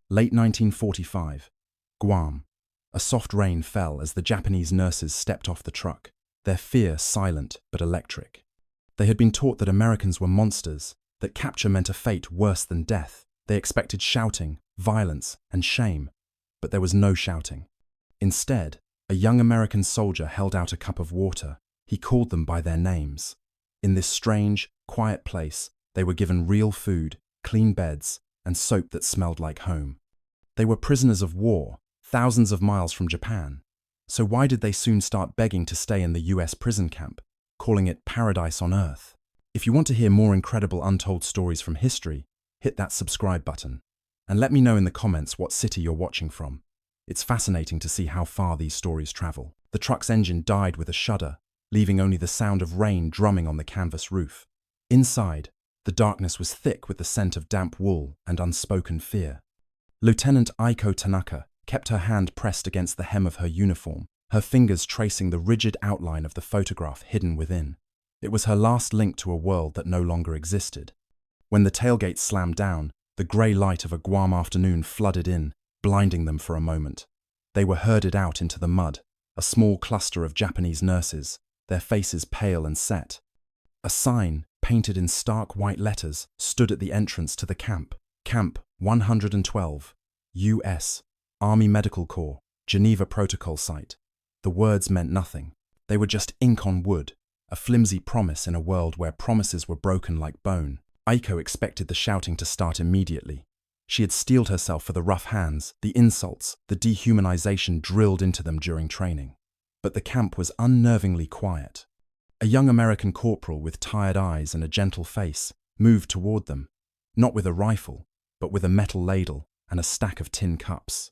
Late 1945. Guam. A soft rain fell as the Japanese nurses stepped off the truck, their fear silent but electric. They had been taught that Americans were monsters, that capture meant a fate worse than death. They expected shouting, violence, and shame, but there was no shouting. Instead, a young American soldier held out a cup of water. He called them by their names. In this strange, quiet place, they were given real food, clean beds, and soap that smelled like home. They were prisoners of war, thousands of miles from Japan. So why did they soon start begging to stay in the US prison camp, calling it paradise on earth? If you want to hear more incredible untold stories from history, hit that subscribe button. And let me know in the comments what city you're watching from. It's fascinating to see how far these stories travel. The truck's engine died with a shudder, leaving only the sound of rain drumming on the canvas roof. Inside, the darkness was thick with the scent of damp wool and unspoken fear. Lieutenant Aiko Tanaka kept her hand pressed against the hem of her uniform, her fingers tracing the rigid outline of the photograph hidden within. It was her last link to a world that no longer existed. When the tailgate slammed down, the grey light of a Guam afternoon flooded in, blinding them for a moment. They were herded out into the mud, a small cluster of Japanese nurses, their faces pale and set. A sign, painted in stark white letters, stood at the entrance to the camp. Camp 112, U.S. Army Medical Corps, Geneva Protocol Site. The words meant nothing. They were just ink on wood, a flimsy promise in a world where promises were broken like bone. Aiko expected the shouting to start immediately. She had steeled herself for the rough hands, the insults, the dehumanization drilled into them during training. But the camp was unnervingly quiet. A young American corporal with tired eyes and a gentle face moved toward them, not with a rifle, but with a metal ladle and a stack of tin cups.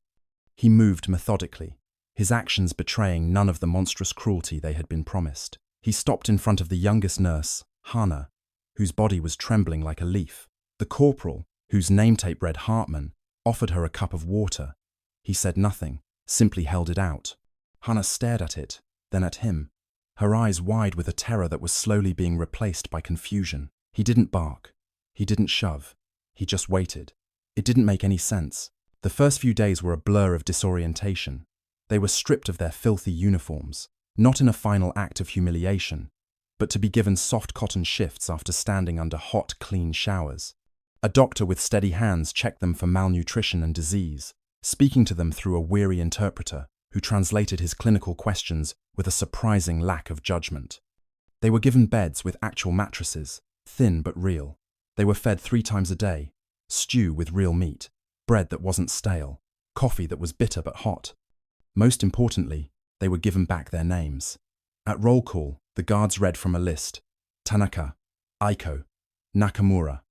He moved methodically, his actions betraying none of the monstrous cruelty they had been promised. He stopped in front of the youngest nurse, Hana, whose body was trembling like a leaf. The corporal, whose name tape read Hartman, offered her a cup of water. He said nothing, simply held it out. Hana stared at it, then at him, her eyes wide with a terror that was slowly being replaced by confusion. He didn't bark. He didn't shove. He just waited. It didn't make any sense. The first few days were a blur of disorientation. They were stripped of their filthy uniforms, not in a final act of humiliation, but to be given soft cotton shifts after standing under hot, clean showers. A doctor with steady hands checked them for malnutrition and disease, speaking to them through a weary interpreter who translated his clinical questions with a surprising lack of judgment. They were given beds with actual mattresses, thin but real. They were fed 3 times a day, stew with real meat, bread that wasn't stale, coffee that was bitter but hot. Most importantly, they were given back their names. At roll call, the guards read from a list: Tanaka, Aiko, Nakamura,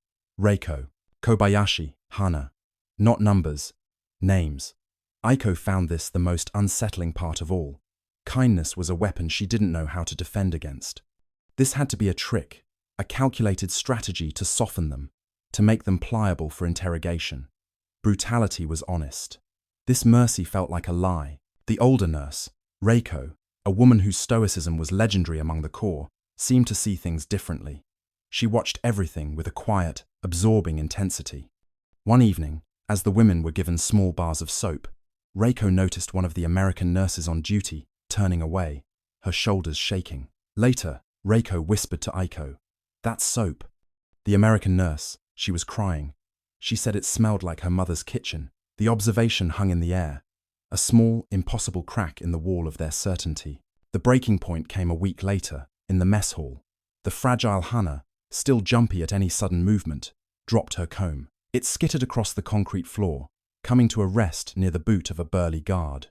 Reiko, Kobayashi, Hana. Not numbers, names. Aiko found this the most unsettling part of all. Kindness was a weapon she didn't know how to defend against. This had to be a trick, a calculated strategy to soften them, to make them pliable for interrogation. Brutality was honest. This mercy felt like a lie. The older nurse, Reiko, a woman whose stoicism was legendary among the Corps, seemed to see things differently. She watched everything with a quiet, absorbing intensity. One evening, as the women were given small bars of soap, Reiko noticed one of the American nurses on duty turning away, her shoulders shaking. Later, Reiko whispered to Aiko, "That's soap." The American nurse, she was crying. She said it smelled like her mother's kitchen. The observation hung in the air, a small, impossible crack in the wall of their certainty. The breaking point came a week later, in the mess hall. The fragile Hana, still jumpy at any sudden movement, dropped her comb. It skittered across the concrete floor, coming to a rest near the boot of a burly guard.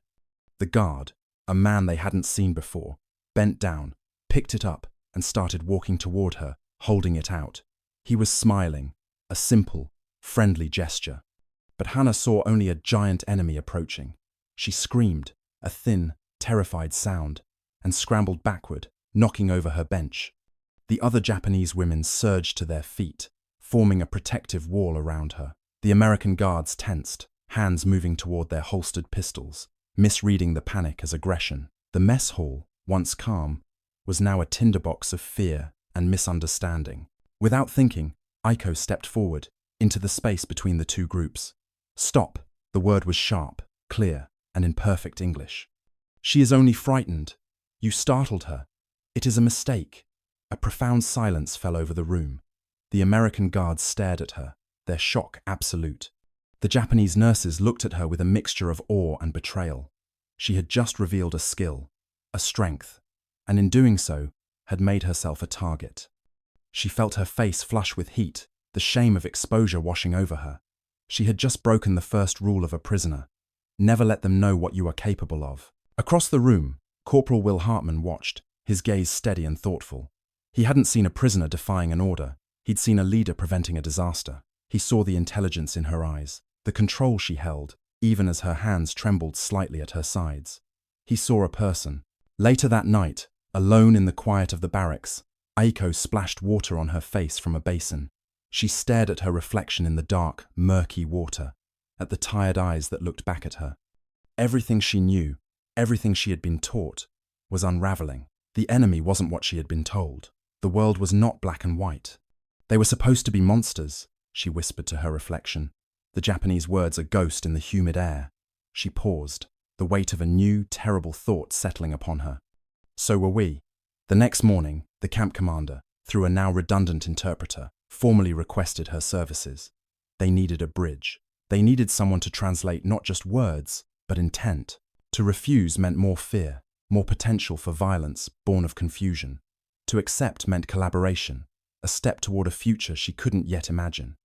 The guard, a man they hadn't seen before, bent down, picked it up, and started walking toward her, holding it out. He was smiling, a simple, friendly gesture. But Hana saw only a giant enemy approaching. She screamed, a thin, terrified sound, and scrambled backward, knocking over her bench. The other Japanese women surged to their feet, forming a protective wall around her. The American guards tensed, hands moving toward their holstered pistols, misreading the panic as aggression. The mess hall, once calm, was now a tinderbox of fear and misunderstanding. Without thinking, Aiko stepped forward, into the space between the two groups. "Stop," The word was sharp, clear, and in perfect English. "She is only frightened. You startled her. It is a mistake." A profound silence fell over the room. The American guards stared at her, their shock absolute. The Japanese nurses looked at her with a mixture of awe and betrayal. She had just revealed a skill, a strength, and in doing so, had made herself a target. She felt her face flush with heat, the shame of exposure washing over her. She had just broken the first rule of a prisoner: never let them know what you are capable of. Across the room, Corporal Will Hartman watched, his gaze steady and thoughtful. He hadn't seen a prisoner defying an order. He'd seen a leader preventing a disaster. He saw the intelligence in her eyes, the control she held, even as her hands trembled slightly at her sides. He saw a person. Later that night, alone in the quiet of the barracks, Aiko splashed water on her face from a basin. She stared at her reflection in the dark, murky water, at the tired eyes that looked back at her. Everything she knew, everything she had been taught, was unraveling. The enemy wasn't what she had been told. The world was not black and white. They were supposed to be monsters, she whispered to her reflection, the Japanese words a ghost in the humid air. She paused, the weight of a new, terrible thought settling upon her. So were we. The next morning, the camp commander, through a now redundant interpreter, formally requested her services. They needed a bridge. They needed someone to translate not just words, but intent. To refuse meant more fear, more potential for violence born of confusion. To accept meant collaboration, a step toward a future she couldn't yet imagine.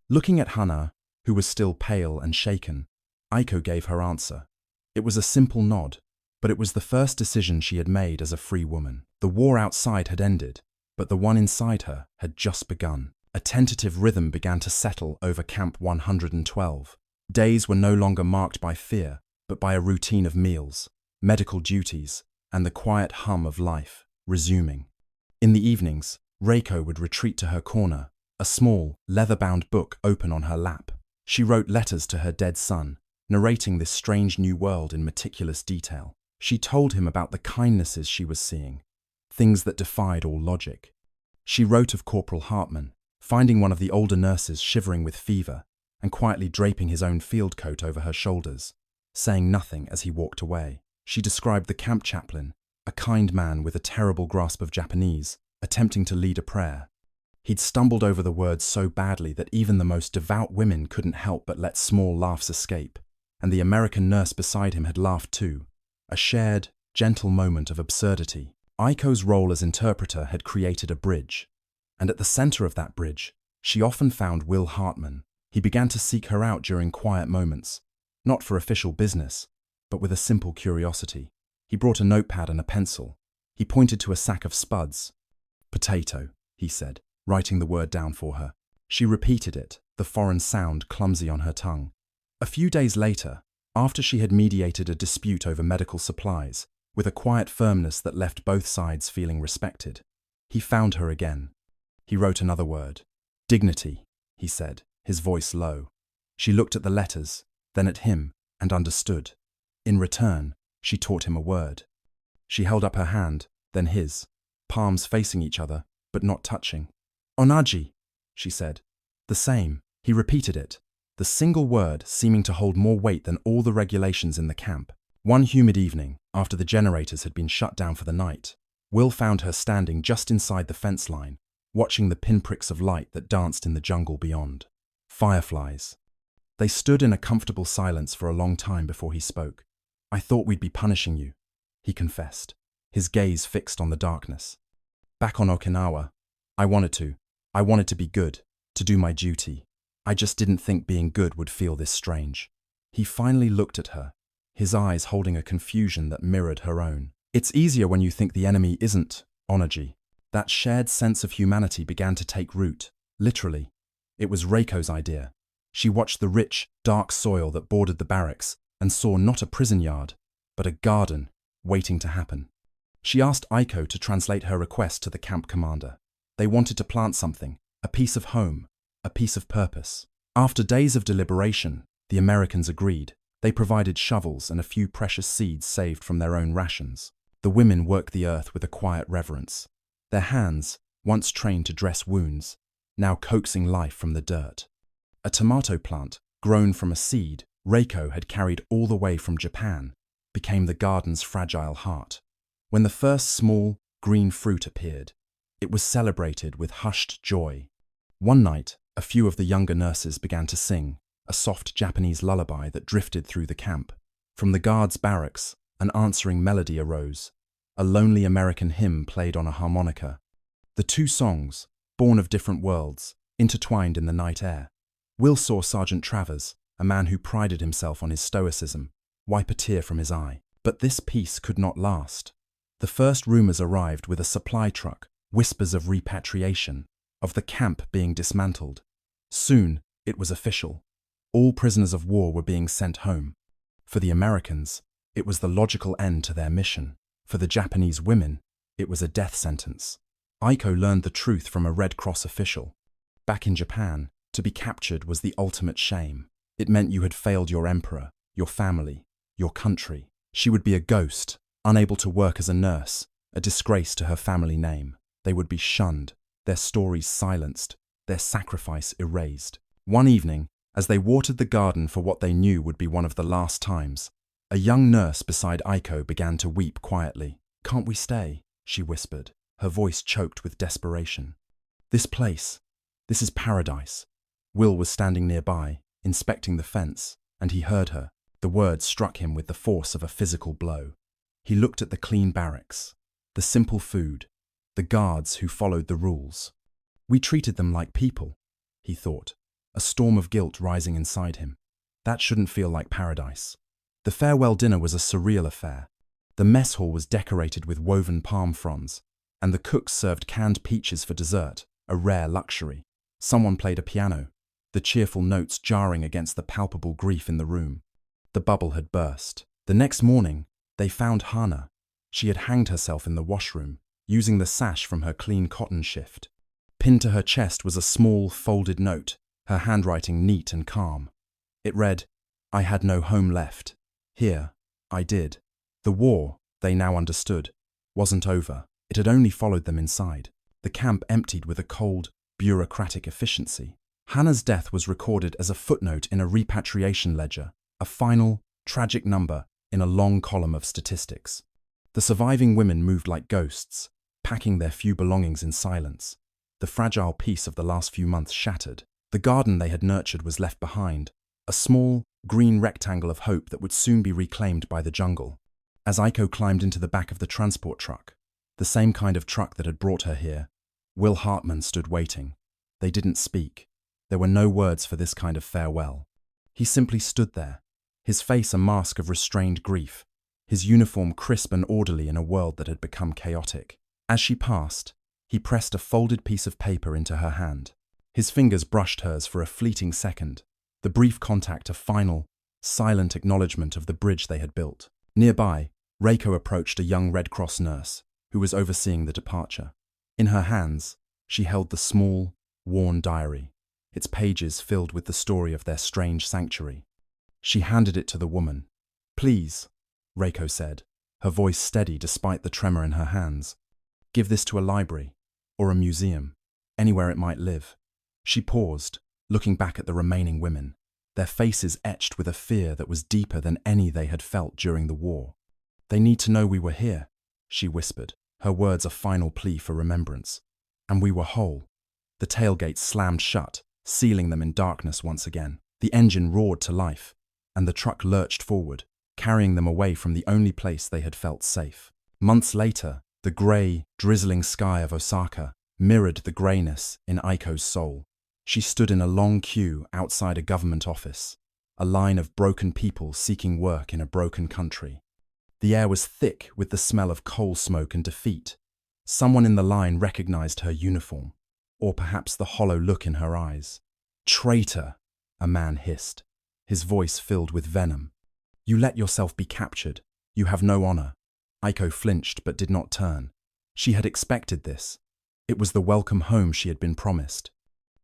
Looking at Hana, who was still pale and shaken, Aiko gave her answer. It was a simple nod, but it was the first decision she had made as a free woman. The war outside had ended, but the one inside her had just begun. A tentative rhythm began to settle over Camp 112. Days were no longer marked by fear, but by a routine of meals, medical duties, and the quiet hum of life resuming. In the evenings, Reiko would retreat to her corner, a small, leather-bound book open on her lap. She wrote letters to her dead son, narrating this strange new world in meticulous detail. She told him about the kindnesses she was seeing, things that defied all logic. She wrote of Corporal Hartman, finding one of the older nurses shivering with fever and quietly draping his own field coat over her shoulders, saying nothing as he walked away. She described the camp chaplain, a kind man with a terrible grasp of Japanese, attempting to lead a prayer. He'd stumbled over the words so badly that even the most devout women couldn't help but let small laughs escape, and the American nurse beside him had laughed too, a shared, gentle moment of absurdity. Aiko's role as interpreter had created a bridge, and at the center of that bridge, she often found Will Hartman. He began to seek her out during quiet moments, not for official business, but with a simple curiosity. He brought a notepad and a pencil. He pointed to a sack of spuds. "Potato," he said, writing the word down for her. She repeated it, the foreign sound clumsy on her tongue. A few days later, after she had mediated a dispute over medical supplies, with a quiet firmness that left both sides feeling respected, he found her again. He wrote another word. "Dignity," he said, his voice low. She looked at the letters, then at him, and understood. In return, she taught him a word. She held up her hand, then his, palms facing each other, but not touching. "Onaji," she said. The same. He repeated it, the single word seeming to hold more weight than all the regulations in the camp. One humid evening, after the generators had been shut down for the night, Will found her standing just inside the fence line, watching the pinpricks of light that danced in the jungle beyond. Fireflies. They stood in a comfortable silence for a long time before he spoke. "I thought we'd be punishing you," he confessed, his gaze fixed on the darkness. "Back on Okinawa, I wanted to be good, to do my duty. I just didn't think being good would feel this strange." He finally looked at her, his eyes holding a confusion that mirrored her own. "It's easier when you think the enemy isn't Onaji." That shared sense of humanity began to take root, literally. It was Reiko's idea. She watched the rich, dark soil that bordered the barracks and saw not a prison yard, but a garden waiting to happen. She asked Aiko to translate her request to the camp commander. They wanted to plant something, a piece of home, a piece of purpose. After days of deliberation, the Americans agreed. They provided shovels and a few precious seeds saved from their own rations. The women worked the earth with a quiet reverence, their hands, once trained to dress wounds, now coaxing life from the dirt. A tomato plant, grown from a seed, Reiko had carried all the way from Japan, became the garden's fragile heart. When the first small, green fruit appeared, it was celebrated with hushed joy. One night, a few of the younger nurses began to sing, a soft Japanese lullaby that drifted through the camp. From the guards' barracks, an answering melody arose. A lonely American hymn played on a harmonica. The two songs, born of different worlds, intertwined in the night air. Will saw Sergeant Travers, a man who prided himself on his stoicism, wipe a tear from his eye. But this peace could not last. The first rumors arrived with a supply truck, whispers of repatriation, of the camp being dismantled. Soon, it was official. All prisoners of war were being sent home. For the Americans, it was the logical end to their mission. For the Japanese women, it was a death sentence. Aiko learned the truth from a Red Cross official. Back in Japan, to be captured was the ultimate shame. It meant you had failed your emperor, your family, your country. She would be a ghost, unable to work as a nurse, a disgrace to her family name. They would be shunned, their stories silenced, their sacrifice erased. One evening, as they watered the garden for what they knew would be one of the last times, a young nurse beside Aiko began to weep quietly. "Can't we stay?" she whispered, her voice choked with desperation. "This place, this is paradise." Will was standing nearby, inspecting the fence, and he heard her. The words struck him with the force of a physical blow. He looked at the clean barracks, the simple food, the guards who followed the rules. We treated them like people, he thought, a storm of guilt rising inside him. That shouldn't feel like paradise. The farewell dinner was a surreal affair. The mess hall was decorated with woven palm fronds, and the cooks served canned peaches for dessert, a rare luxury. Someone played a piano, the cheerful notes jarring against the palpable grief in the room. The bubble had burst. The next morning, they found Hana. She had hanged herself in the washroom, using the sash from her clean cotton shift. Pinned to her chest was a small, folded note, her handwriting neat and calm. It read, "I had no home left. Here, I did." The war, they now understood, wasn't over. It had only followed them inside. The camp emptied with a cold, bureaucratic efficiency. Hannah's death was recorded as a footnote in a repatriation ledger, a final, tragic number in a long column of statistics. The surviving women moved like ghosts, packing their few belongings in silence. The fragile peace of the last few months shattered. The garden they had nurtured was left behind, a small, green rectangle of hope that would soon be reclaimed by the jungle. As Aiko climbed into the back of the transport truck, the same kind of truck that had brought her here, Will Hartman stood waiting. They didn't speak. There were no words for this kind of farewell. He simply stood there, his face a mask of restrained grief, his uniform crisp and orderly in a world that had become chaotic. As she passed, he pressed a folded piece of paper into her hand. His fingers brushed hers for a fleeting second, the brief contact a final, silent acknowledgement of the bridge they had built. Nearby, Reiko approached a young Red Cross nurse who was overseeing the departure. In her hands, she held the small, worn diary, its pages filled with the story of their strange sanctuary. She handed it to the woman. "Please," Reiko said, her voice steady despite the tremor in her hands. "Give this to a library, or a museum, anywhere it might live." She paused, looking back at the remaining women, their faces etched with a fear that was deeper than any they had felt during the war. "They need to know we were here," she whispered, her words a final plea for remembrance. "And we were whole." The tailgate slammed shut, sealing them in darkness once again. The engine roared to life, and the truck lurched forward, carrying them away from the only place they had felt safe. Months later, the grey, drizzling sky of Osaka mirrored the greyness in Aiko's soul. She stood in a long queue outside a government office, a line of broken people seeking work in a broken country. The air was thick with the smell of coal smoke and defeat. Someone in the line recognized her uniform, or perhaps the hollow look in her eyes. "Traitor," a man hissed, his voice filled with venom. "You let yourself be captured. You have no honor." Aiko flinched but did not turn. She had expected this. It was the welcome home she had been promised.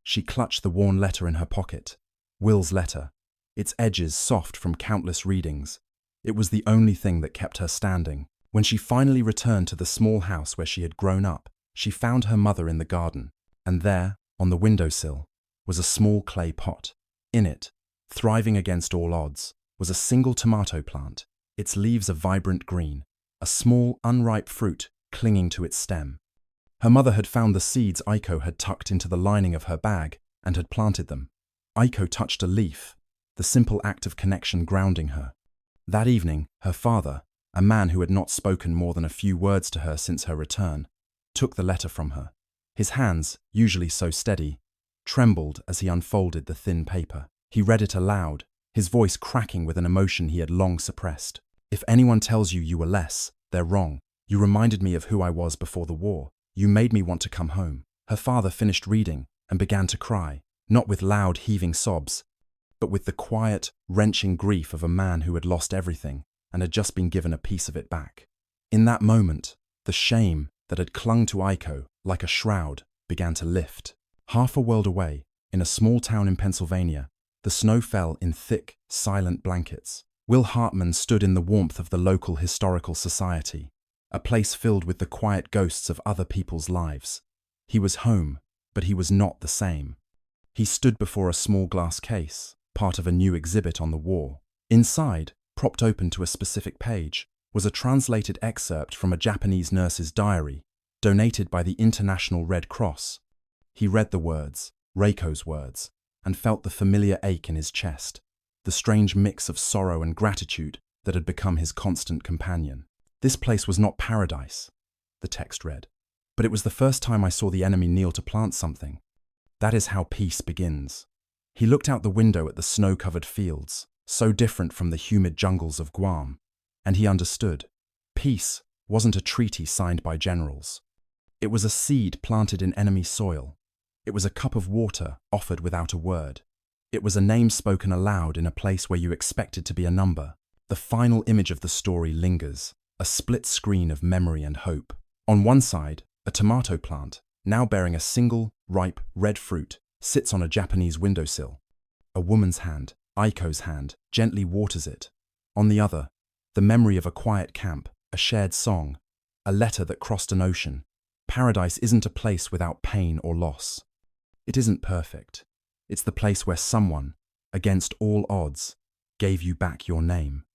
She clutched the worn letter in her pocket. Will's letter, its edges soft from countless readings. It was the only thing that kept her standing. When she finally returned to the small house where she had grown up, she found her mother in the garden, and there, on the windowsill, was a small clay pot. In it, Thriving against all odds was a single tomato plant, its leaves a vibrant green, a small, unripe fruit clinging to its stem. Her mother had found the seeds Aiko had tucked into the lining of her bag and had planted them. Aiko touched a leaf, the simple act of connection grounding her. That evening, her father, a man who had not spoken more than a few words to her since her return, took the letter from her. His hands, usually so steady, trembled as he unfolded the thin paper. He read it aloud, his voice cracking with an emotion he had long suppressed. "If anyone tells you you were less, they're wrong. You reminded me of who I was before the war. You made me want to come home." Her father finished reading and began to cry, not with loud, heaving sobs, but with the quiet, wrenching grief of a man who had lost everything and had just been given a piece of it back. In that moment, the shame that had clung to Aiko like a shroud began to lift. Half a world away, in a small town in Pennsylvania, the snow fell in thick, silent blankets. Will Hartman stood in the warmth of the local historical society, a place filled with the quiet ghosts of other people's lives. He was home, but he was not the same. He stood before a small glass case, part of a new exhibit on the wall. Inside, propped open to a specific page, was a translated excerpt from a Japanese nurse's diary, donated by the International Red Cross. He read the words, Reiko's words, and felt the familiar ache in his chest, the strange mix of sorrow and gratitude that had become his constant companion. "This place was not paradise," the text read, "but it was the first time I saw the enemy kneel to plant something. That is how peace begins." He looked out the window at the snow-covered fields, so different from the humid jungles of Guam, and he understood. Peace wasn't a treaty signed by generals. It was a seed planted in enemy soil. It was a cup of water offered without a word. It was a name spoken aloud in a place where you expected to be a number. The final image of the story lingers, a split screen of memory and hope. On one side, a tomato plant, now bearing a single, ripe, red fruit, sits on a Japanese windowsill. A woman's hand, Aiko's hand, gently waters it. On the other, the memory of a quiet camp, a shared song, a letter that crossed an ocean. Paradise isn't a place without pain or loss. It isn't perfect. It's the place where someone, against all odds, gave you back your name.